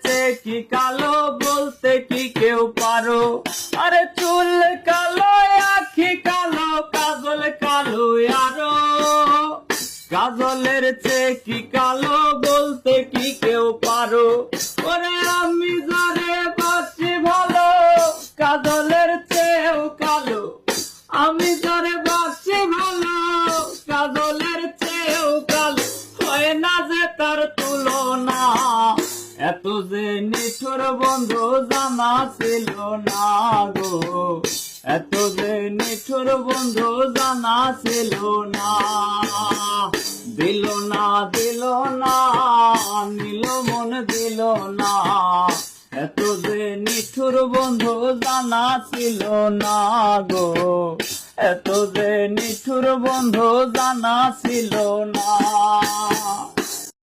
চেয়ে কি কালো বলতে কি কেউ পারো? আরে চুল কালো, আখি কালো, কাজল কালো আরো। কাজলের চেয়ে কি কালো বলতে কি কেউ পারো? ওরে আমি যারে বাসি ভালো, কাজলের চেয়েও কালো। আমি যারে বাসি ভালো, কাজলের চেয়েও কালো। হয় না যে তার তুলনা, এত যে নিঠুর বন্ধু জানা ছিল না গো। এত যে নিঠুর বন্ধু জানা ছিল না। দিল না, দিল না, নিল মন দিল না। এত যে নিঠুর বন্ধু জানা ছিল না গো। এত যে নিঠুর বন্ধু জানা ছিল না।